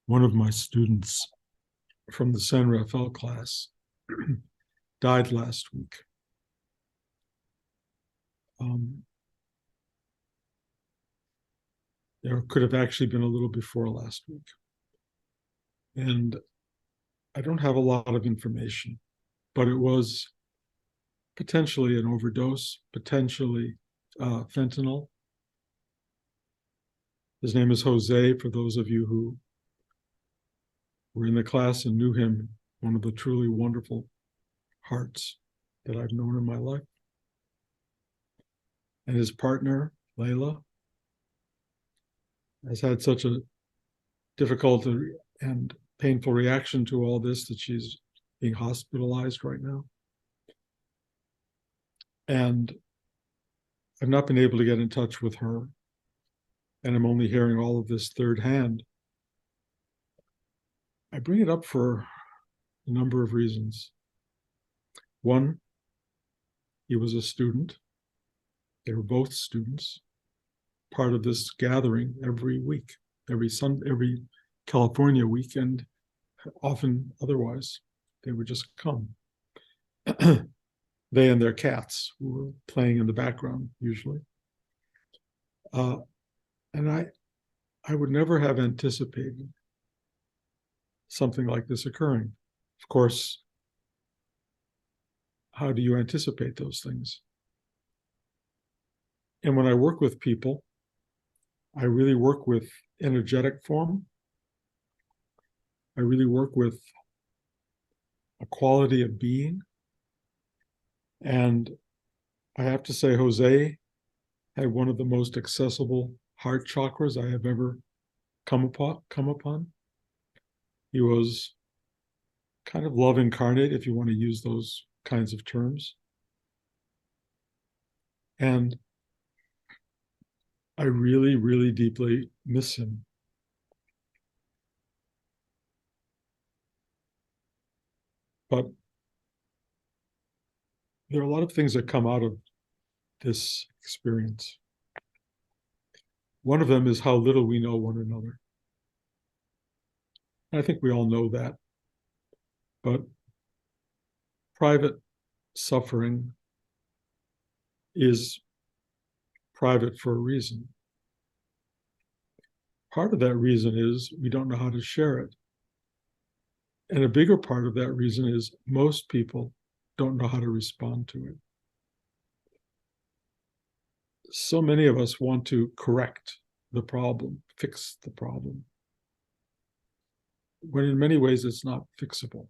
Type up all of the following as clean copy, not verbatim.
one of my students from the San Rafael class died last week. There could have actually been a little before last week. And I don't have a lot of information, but it was potentially an overdose, potentially fentanyl. His name is Jose, for those of you who were in the class and knew him, one of the truly wonderful hearts that I've known in my life. And his partner, Layla, has had such a difficult and painful reaction to all this that she's being hospitalized right now. And I've not been able to get in touch with her. And I'm only hearing all of this third hand. I bring it up for a number of reasons. One, he was a student. They were both students, part of this gathering every week, every California weekend, often otherwise. They would just come. They and their cats were playing in the background, usually. And I would never have anticipated something like this occurring. Of course, how do you anticipate those things? And when I work with people, I really work with energetic form. I really work with a quality of being. And I have to say, Jose had one of the most accessible heart chakras I have ever come upon. He was kind of love incarnate, if you want to use those kinds of terms. And I really, really deeply miss him. But there are a lot of things that come out of this experience. One of them is how little we know one another. I think we all know that. But private suffering is private for a reason. Part of that reason is we don't know how to share it. And a bigger part of that reason is most people don't know how to respond to it. So many of us want to correct the problem, fix the problem, when in many ways it's not fixable.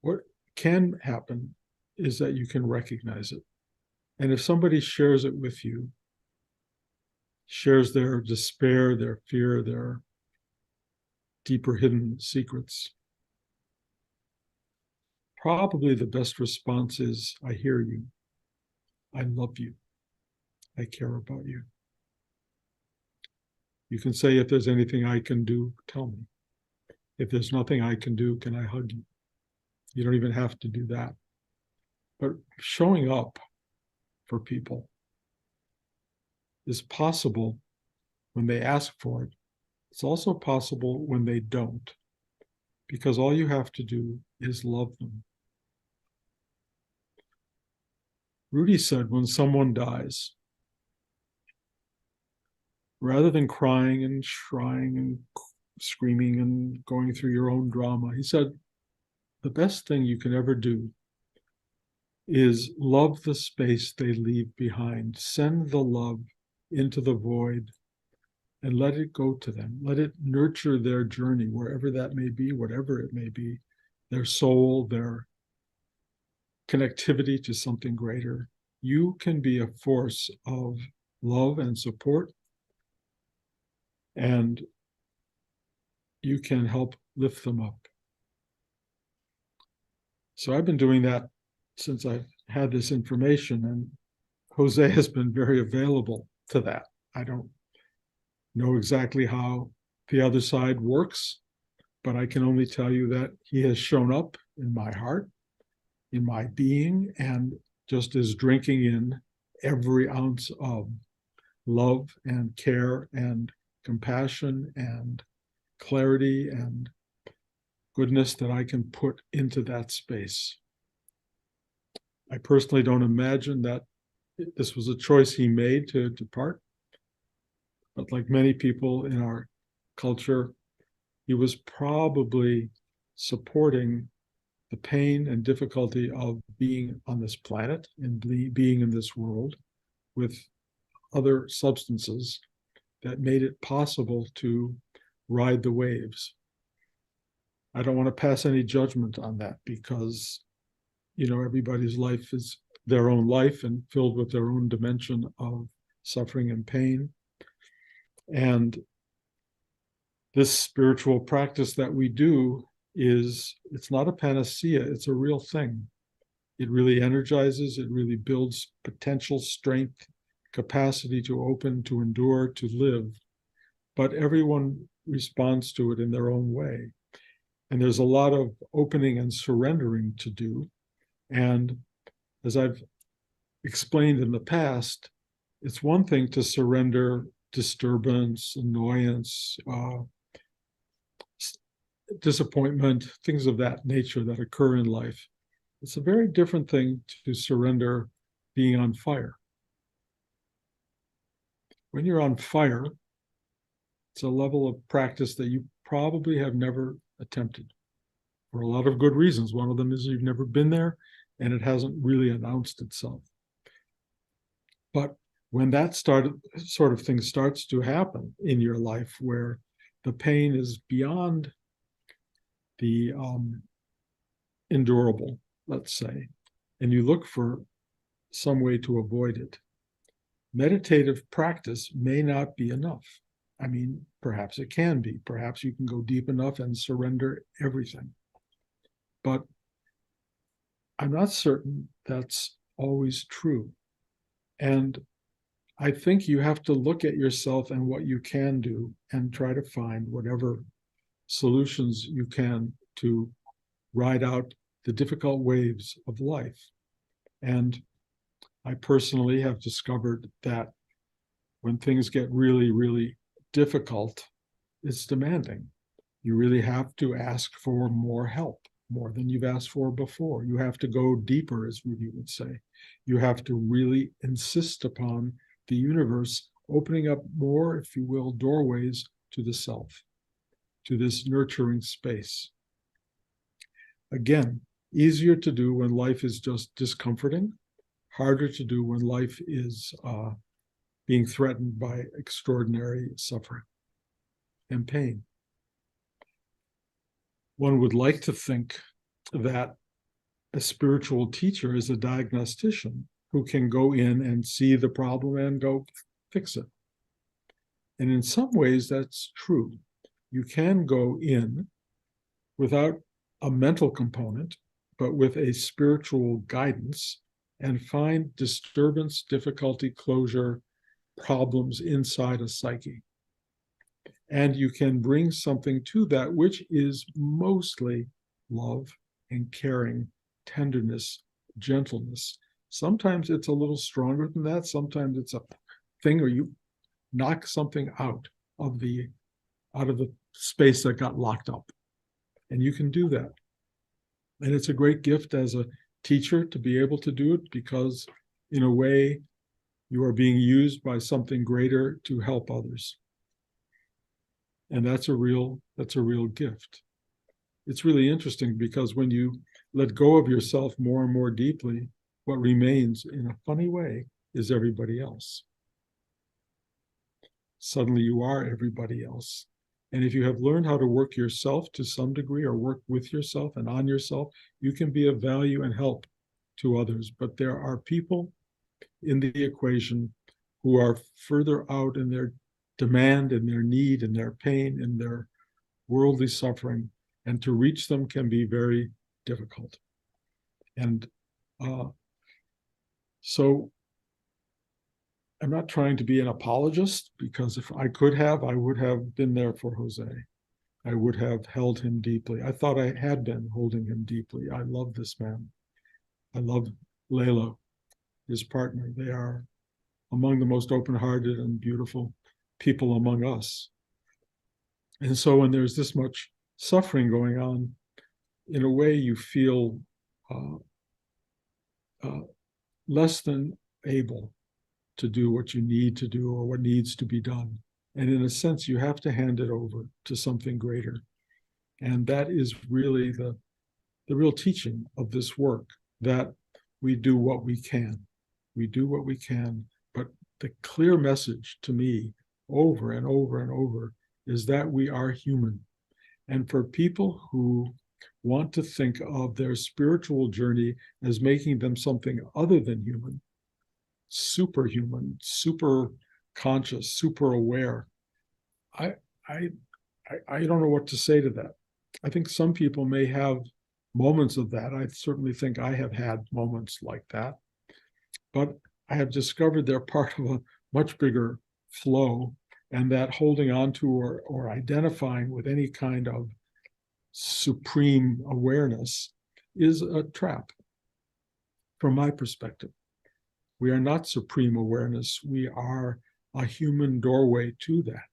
What can happen is that you can recognize it. And if somebody shares it with you, shares their despair, their fear, their deeper hidden secrets, probably the best response is, I hear you. I love you. I care about you. You can say, if there's anything I can do, tell me. If there's nothing I can do, can I hug you? You don't even have to do that. But showing up for people is possible when they ask for it. It's also possible when they don't, because all you have to do is love them. Rudy said, when someone dies, rather than crying and shrieing and screaming and going through your own drama, he said, the best thing you can ever do is love the space they leave behind. Send the love into the void and let it go to them. Let it nurture their journey, wherever that may be, whatever it may be, their soul, their connectivity to something greater. You can be a force of love and support, and you can help lift them up. So I've been doing that since I've had this information, and Jose has been very available to that. I don't know exactly how the other side works, but I can only tell you that he has shown up in my heart, in my being, and just is drinking in every ounce of love and care and compassion and clarity and goodness that I can put into that space. I personally don't imagine that this was a choice he made to depart. But like many people in our culture, he was probably supporting the pain and difficulty of being on this planet and being in this world with other substances that made it possible to ride the waves. I don't want to pass any judgment on that because, everybody's life is their own life and filled with their own dimension of suffering and pain. And this spiritual practice that we do it's not a panacea, it's a real thing. It really energizes, it really builds potential strength, capacity to open, to endure, to live. But everyone responds to it in their own way. And there's a lot of opening and surrendering to do. And as I've explained in the past, it's one thing to surrender disturbance, annoyance, disappointment, things of that nature that occur in life. It's a very different thing to surrender being on fire. When you're on fire, it's a level of practice that you probably have never attempted for a lot of good reasons. One of them is you've never been there and it hasn't really announced itself. But when that sort of thing starts to happen in your life where the pain is beyond the endurable, let's say, and you look for some way to avoid it, meditative practice may not be enough. I mean, perhaps it can be. Perhaps you can go deep enough and surrender everything. But I'm not certain that's always true. And I think you have to look at yourself and what you can do and try to find whatever solutions you can to ride out the difficult waves of life. And I personally have discovered that when things get really, really difficult, it's demanding. You really have to ask for more help, more than you've asked for before. You have to go deeper, as Rudy would say. You have to really insist upon the universe opening up more, if you will, doorways to the self, to this nurturing space. Again, easier to do when life is just discomforting, harder to do when life is being threatened by extraordinary suffering and pain. One would like to think that a spiritual teacher is a diagnostician who can go in and see the problem and go fix it. And in some ways, that's true. You can go in without a mental component, but with a spiritual guidance and find disturbance, difficulty, closure, problems inside a psyche. And you can bring something to that, which is mostly love and caring, tenderness, gentleness. Sometimes it's a little stronger than that. Sometimes it's a thing where you knock something out of the space that got locked up. And you can do that. And it's a great gift as a teacher to be able to do it because, in a way, you are being used by something greater to help others. And that's a real gift. It's really interesting because when you let go of yourself more and more deeply, what remains in a funny way is everybody else. Suddenly you are everybody else. And if you have learned how to work yourself to some degree or work with yourself and on yourself, you can be of value and help to others. But there are people in the equation who are further out in their demand and their need and their pain and their worldly suffering. And to reach them can be very difficult. And so I'm not trying to be an apologist, because if I could have, I would have been there for Jose. I would have held him deeply. I thought I had been holding him deeply. I love this man. I love Layla, his partner. They are among the most open-hearted and beautiful people among us. And so when there's this much suffering going on, in a way you feel uh, uh, less than able to do what you need to do or what needs to be done. And in a sense, you have to hand it over to something greater. And that is really the real teaching of this work, that we do what we can. We do what we can. But the clear message to me over and over and over is that we are human. And for people who want to think of their spiritual journey as making them something other than human, superhuman, super conscious, super aware, I, I, I don't know what to say to that. I think some people may have moments of that. I certainly think I have had moments like that, but I have discovered they're part of a much bigger flow, and that holding on to or identifying with any kind of supreme awareness is a trap from my perspective. We are not supreme awareness. We are a human doorway to that.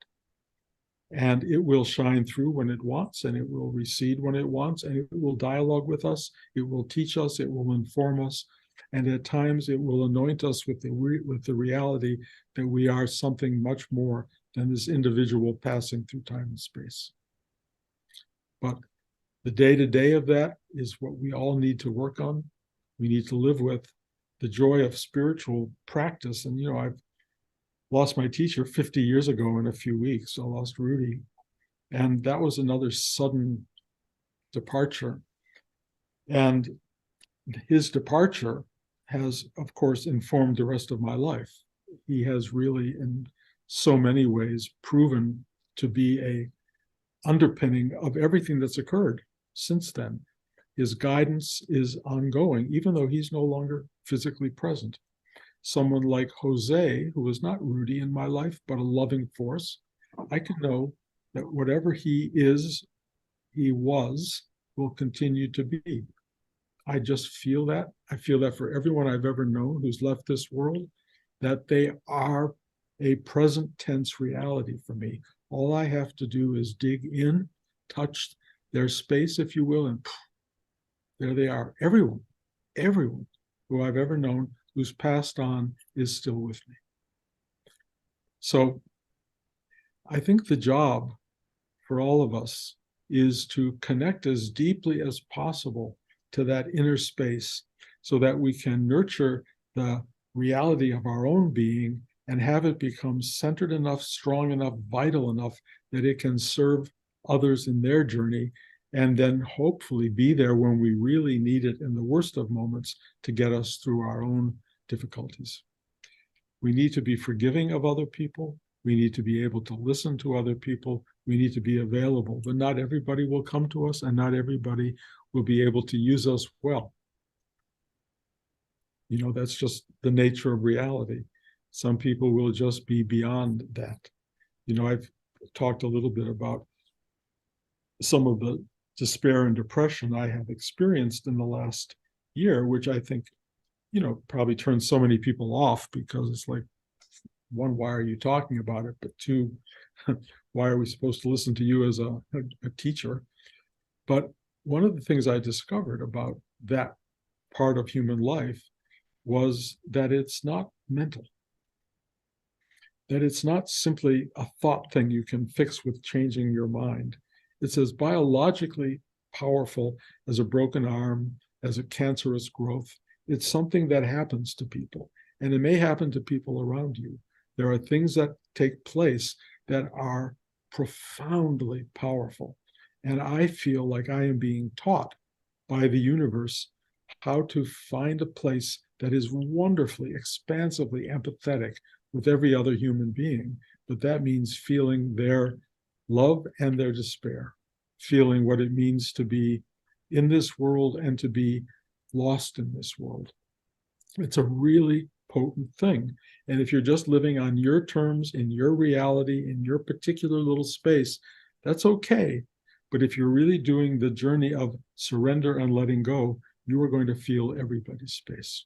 And it will shine through when it wants, and it will recede when it wants, and it will dialogue with us. It will teach us. It will inform us. And at times it will anoint us with the reality that we are something much more than this individual passing through time and space. But the day-to-day of that is what we all need to work on. We need to live with the joy of spiritual practice. And, I've lost my teacher 50 years ago in a few weeks. I lost Rudy. And that was another sudden departure. And his departure has, of course, informed the rest of my life. He has really, in so many ways, proven to be a underpinning of everything that's occurred since then. His guidance is ongoing, even though he's no longer physically present. Someone like Jose, who was not Rudy in my life, but a loving force, I can know that whatever he is, he was, will continue to be. I just feel that. I feel that for everyone I've ever known who's left this world, that they are a present tense reality for me. All I have to do is dig in, touch their space, if you will, and there they are. Everyone who I've ever known who's passed on is still with me. So I think the job for all of us is to connect as deeply as possible to that inner space so that we can nurture the reality of our own being and have it become centered enough, strong enough, vital enough that it can serve others in their journey, and then hopefully be there when we really need it in the worst of moments to get us through our own difficulties. We need to be forgiving of other people. We need to be able to listen to other people. We need to be available, but not everybody will come to us, and not everybody will be able to use us well. That's just the nature of reality. Some people will just be beyond that. I've talked a little bit about some of the despair and depression I have experienced in the last year, which I think, probably turns so many people off, because it's like, one, why are you talking about it? But two, why are we supposed to listen to you as a teacher? But one of the things I discovered about that part of human life was that it's not mental, that it's not simply a thought thing you can fix with changing your mind. It's as biologically powerful as a broken arm, as a cancerous growth. It's something that happens to people, and it may happen to people around you. There are things that take place that are profoundly powerful. And I feel like I am being taught by the universe how to find a place that is wonderfully, expansively empathetic with every other human being. But that means feeling their love and their despair, feeling what it means to be in this world and to be lost in this world. It's a really potent thing. And if you're just living on your terms, in your reality, in your particular little space, that's okay. But if you're really doing the journey of surrender and letting go, you are going to feel everybody's space.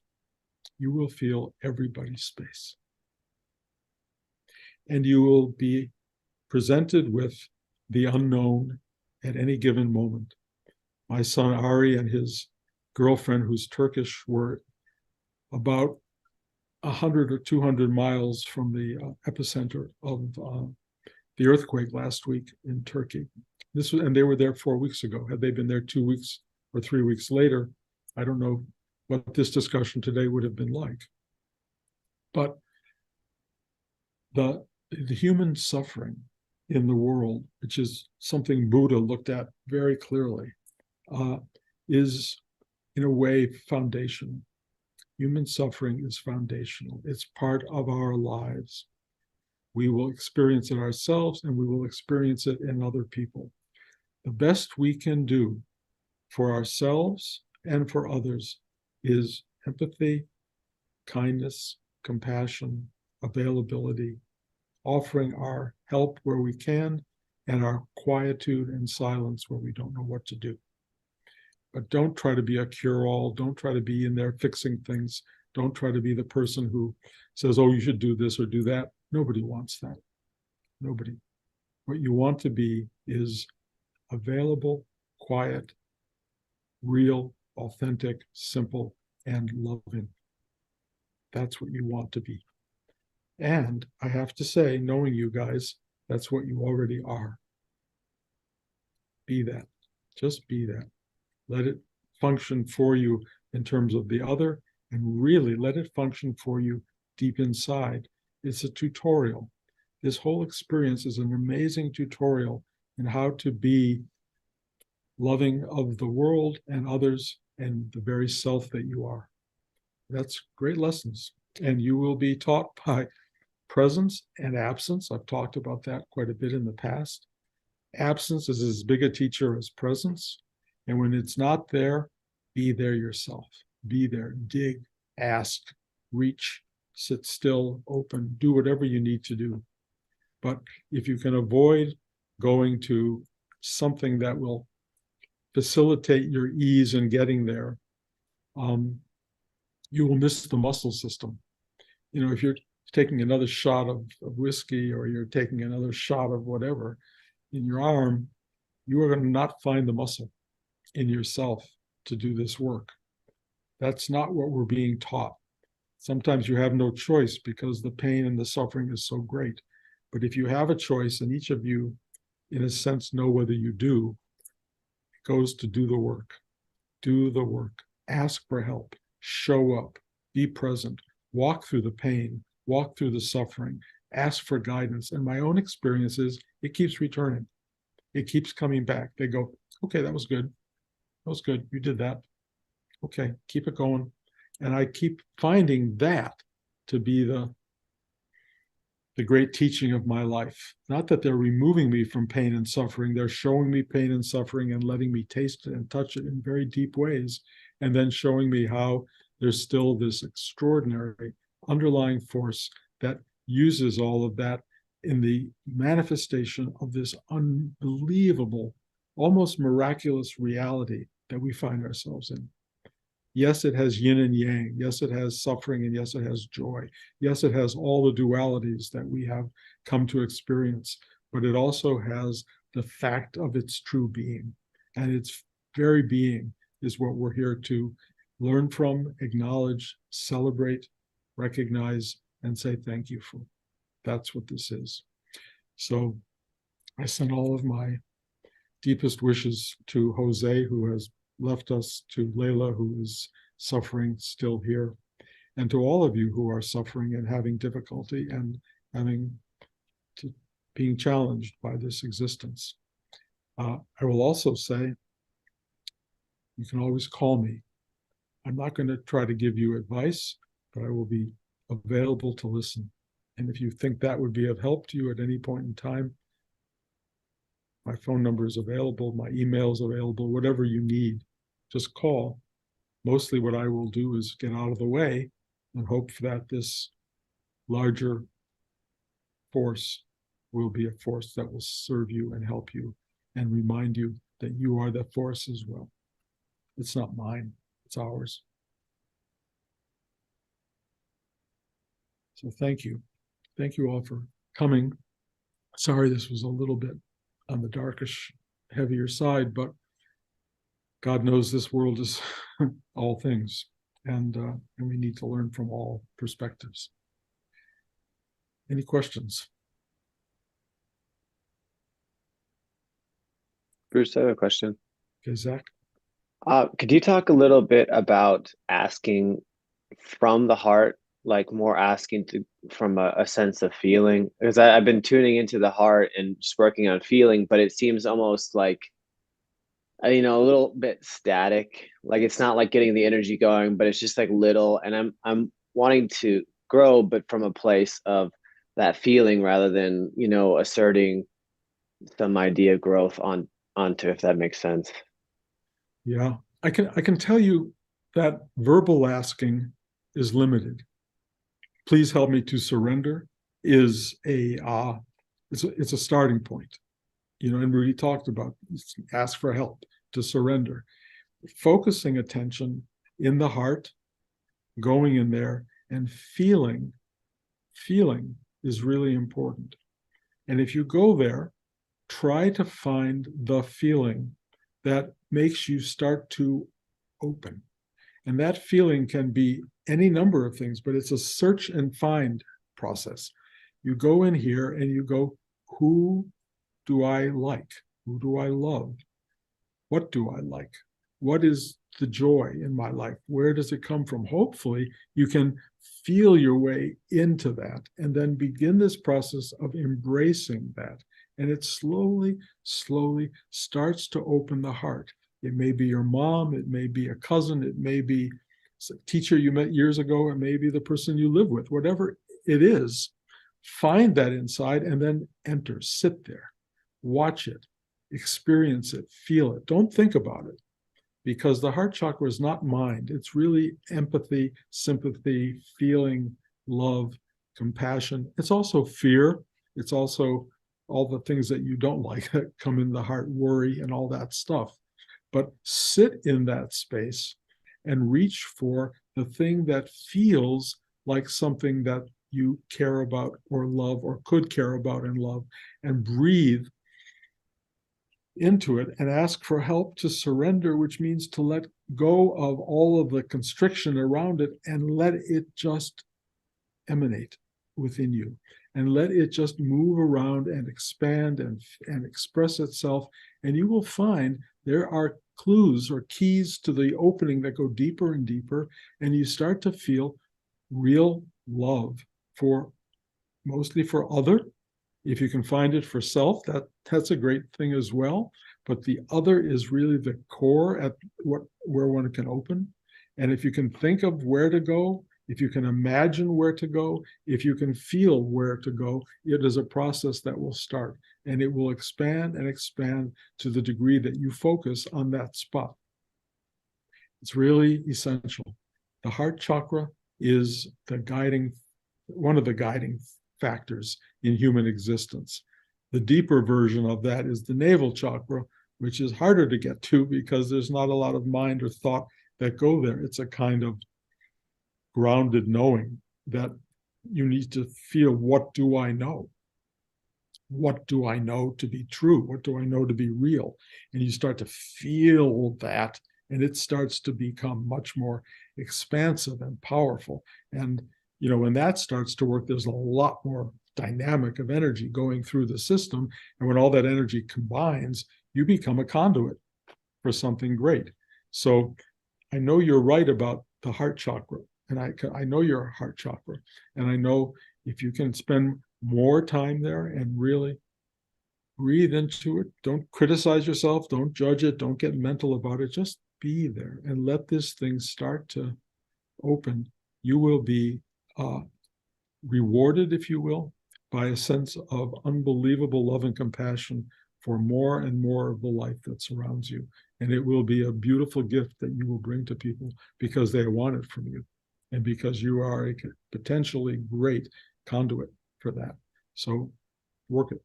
You will feel everybody's space. And you will be presented with the unknown at any given moment. My son Ari and his girlfriend, who's Turkish, were about 100 or 200 miles from the epicenter of the earthquake last week in Turkey. And they were there 4 weeks ago. Had they been there 2 weeks or 3 weeks later, I don't know what this discussion today would have been like. But the human suffering in the world, which is something Buddha looked at very clearly, is in a way foundational. Human suffering is foundational. It's part of our lives. We will experience it ourselves and we will experience it in other people. The best we can do for ourselves and for others is empathy, kindness, compassion, availability, offering our help where we can, and our quietude and silence where we don't know what to do. But don't try to be a cure-all. Don't try to be in there fixing things. Don't try to be the person who says, oh, you should do this or do that. Nobody wants that. Nobody. What you want to be is available, quiet, real, authentic, simple, and loving. That's what you want to be. And I have to say, knowing you guys, that's what you already are. Be that. Just be that. Let it function for you in terms of the other, and really let it function for you deep inside. It's a tutorial. This whole experience is an amazing tutorial in how to be loving of the world and others and the very self that you are. That's great lessons. And you will be taught by presence and absence. I've talked about that quite a bit in the past. Absence is as big a teacher as presence. And when it's not there, be there yourself. Be there, dig, ask, reach, sit still, open, do whatever you need to do. But if you can avoid going to something that will facilitate your ease in getting there, you will miss the muscle system. You know, if you're taking another shot of whiskey or you're taking another shot of whatever in your arm, you are going to not find the muscle in yourself to do this work. That's not what we're being taught. Sometimes you have no choice because the pain and the suffering is so great. But if you have a choice, and each of you, in a sense, know whether you do, it goes to do the work. Do the work. Ask for help. Show up. Be present. Walk through the pain. Walk through the suffering. Ask for guidance. And my own experience is it keeps returning. It keeps coming back. They go, okay, that was good. That was good. You did that. Okay, keep it going. And I keep finding that to be the great teaching of my life. Not that they're removing me from pain and suffering. They're showing me pain and suffering and letting me taste it and touch it in very deep ways. And then showing me how there's still this extraordinary underlying force that uses all of that in the manifestation of this unbelievable, almost miraculous reality that we find ourselves in. Yes, it has yin and yang. Yes, it has suffering, and yes, it has joy. Yes, it has all the dualities that we have come to experience, but it also has the fact of its true being. And its very being is what we're here to learn from, acknowledge, celebrate, recognize, and say thank you for. That's what this is. So I send all of my deepest wishes to Jose, who has left us, to Layla, who is suffering still here, and to all of you who are suffering and having difficulty and being challenged by this existence. I will also say, you can always call me. I'm not going to try to give you advice, but I will be available to listen. And if you think that would be of help to you at any point in time, my phone number is available, my email is available, whatever you need, just call. Mostly what I will do is get out of the way and hope that this larger force will be a force that will serve you and help you and remind you that you are the force as well. It's not mine, it's ours. So thank you. Thank you all for coming. Sorry this was a little bit on the darkish, heavier side, but God knows this world is all things, and we need to learn from all perspectives. Any questions? Bruce, I have a question. Okay, Zach? Could you talk a little bit about asking from the heart, like more asking to from a sense of feeling? Because I've been tuning into the heart and just working on feeling, but it seems almost like a little bit static. Like it's not like getting the energy going, but it's just like little. And I'm wanting to grow, but from a place of that feeling rather than asserting some idea of growth onto, if that makes sense. Yeah, I can tell you that verbal asking is limited. Please help me to surrender is it's a starting point. And Rudy talked about ask for help to surrender. Focusing attention in the heart, going in there and feeling is really important. And if you go there, try to find the feeling that makes you start to open. And that feeling can be any number of things, but it's a search and find process. You go in here and you go, who do I like? Who do I love? What do I like? What is the joy in my life? Where does it come from? Hopefully, you can feel your way into that and then begin this process of embracing that. And it slowly, slowly starts to open the heart. It may be your mom, it may be a cousin, it may be a teacher you met years ago, it may be the person you live with, whatever it is. Find that inside and then enter, sit there, watch it, experience it, feel it. Don't think about it because the heart chakra is not mind. It's really empathy, sympathy, feeling, love, compassion. It's also fear. It's also all the things that you don't like that come in the heart, worry and all that stuff. But sit in that space and reach for the thing that feels like something that you care about or love or could care about and love, and breathe into it and ask for help to surrender, which means to let go of all of the constriction around it and let it just emanate within you and let it just move around and expand and express itself. And you will find there are clues or keys to the opening that go deeper and deeper. And you start to feel real love for mostly for other. If you can find it for self, that's a great thing as well. But the other is really the core at where one can open. And if you can think of where to go, if you can imagine where to go, if you can feel where to go, it is a process that will start and it will expand and expand to the degree that you focus on that spot. It's really essential. The heart chakra is one of the guiding factors in human existence. The deeper version of that is the navel chakra, which is harder to get to because there's not a lot of mind or thought that go there. It's a kind of grounded knowing that you need to feel, what do I know? What do I know to be true? What do I know to be real? And you start to feel that, and it starts to become much more expansive and powerful. And when that starts to work, there's a lot more dynamic of energy going through the system. And when all that energy combines, you become a conduit for something great. So I know you're right about the heart chakra, and I know your heart chakra, and I know if you can spend more time there and really breathe into it, don't criticize yourself, don't judge it, don't get mental about it, just be there and let this thing start to open. You will be rewarded, if you will, by a sense of unbelievable love and compassion for more and more of the life that surrounds you. And it will be a beautiful gift that you will bring to people because they want it from you and because you are a potentially great conduit for that. So work it.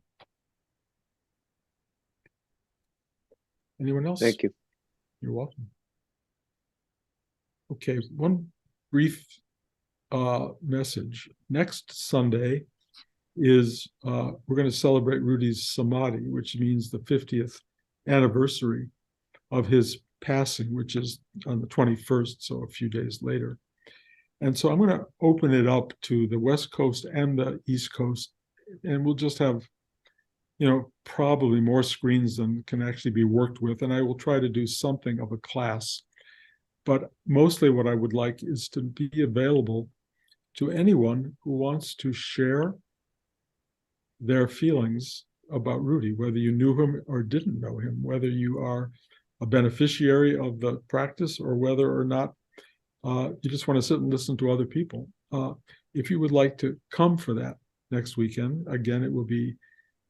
Anyone else? Thank you. You're welcome. Okay, one brief message. Next Sunday is we're going to celebrate Rudy's Samadhi, which means the 50th anniversary of his passing, which is on the 21st, so a few days later. And so I'm going to open it up to the West Coast and the East Coast, and we'll just have, probably more screens than can actually be worked with. And I will try to do something of a class. But mostly what I would like is to be available to anyone who wants to share their feelings about Rudy, whether you knew him or didn't know him, whether you are a beneficiary of the practice or whether or not you just want to sit and listen to other people. If you would like to come for that next weekend, again, it will be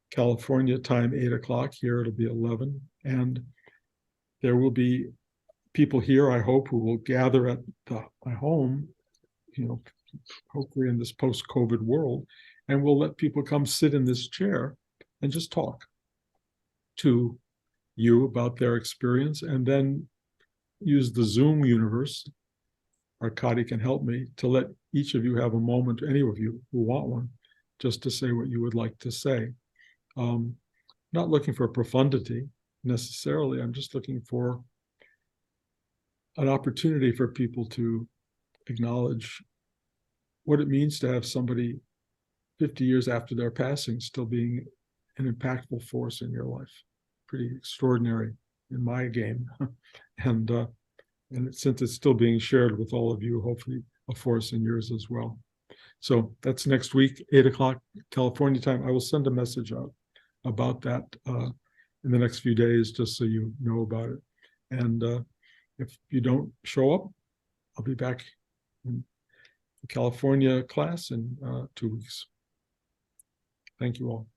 California time, 8 o'clock. Here it'll be 11. And there will be people here, I hope, who will gather at my home, hopefully in this post-COVID world, and we'll let people come sit in this chair and just talk to you about their experience, and then use the Zoom universe. Arkady can help me to let each of you have a moment, any of you who want one, just to say what you would like to say. Not looking for profundity necessarily. I'm just looking for an opportunity for people to acknowledge what it means to have somebody 50 years after their passing still being an impactful force in your life. Pretty extraordinary in my game. and since it's still being shared with all of you, hopefully a force in yours as well. So that's next week, 8 o'clock California time. I will send a message out about that in the next few days, just so you know about it. And if you don't show up, I'll be back in the California class in 2 weeks. Thank you all.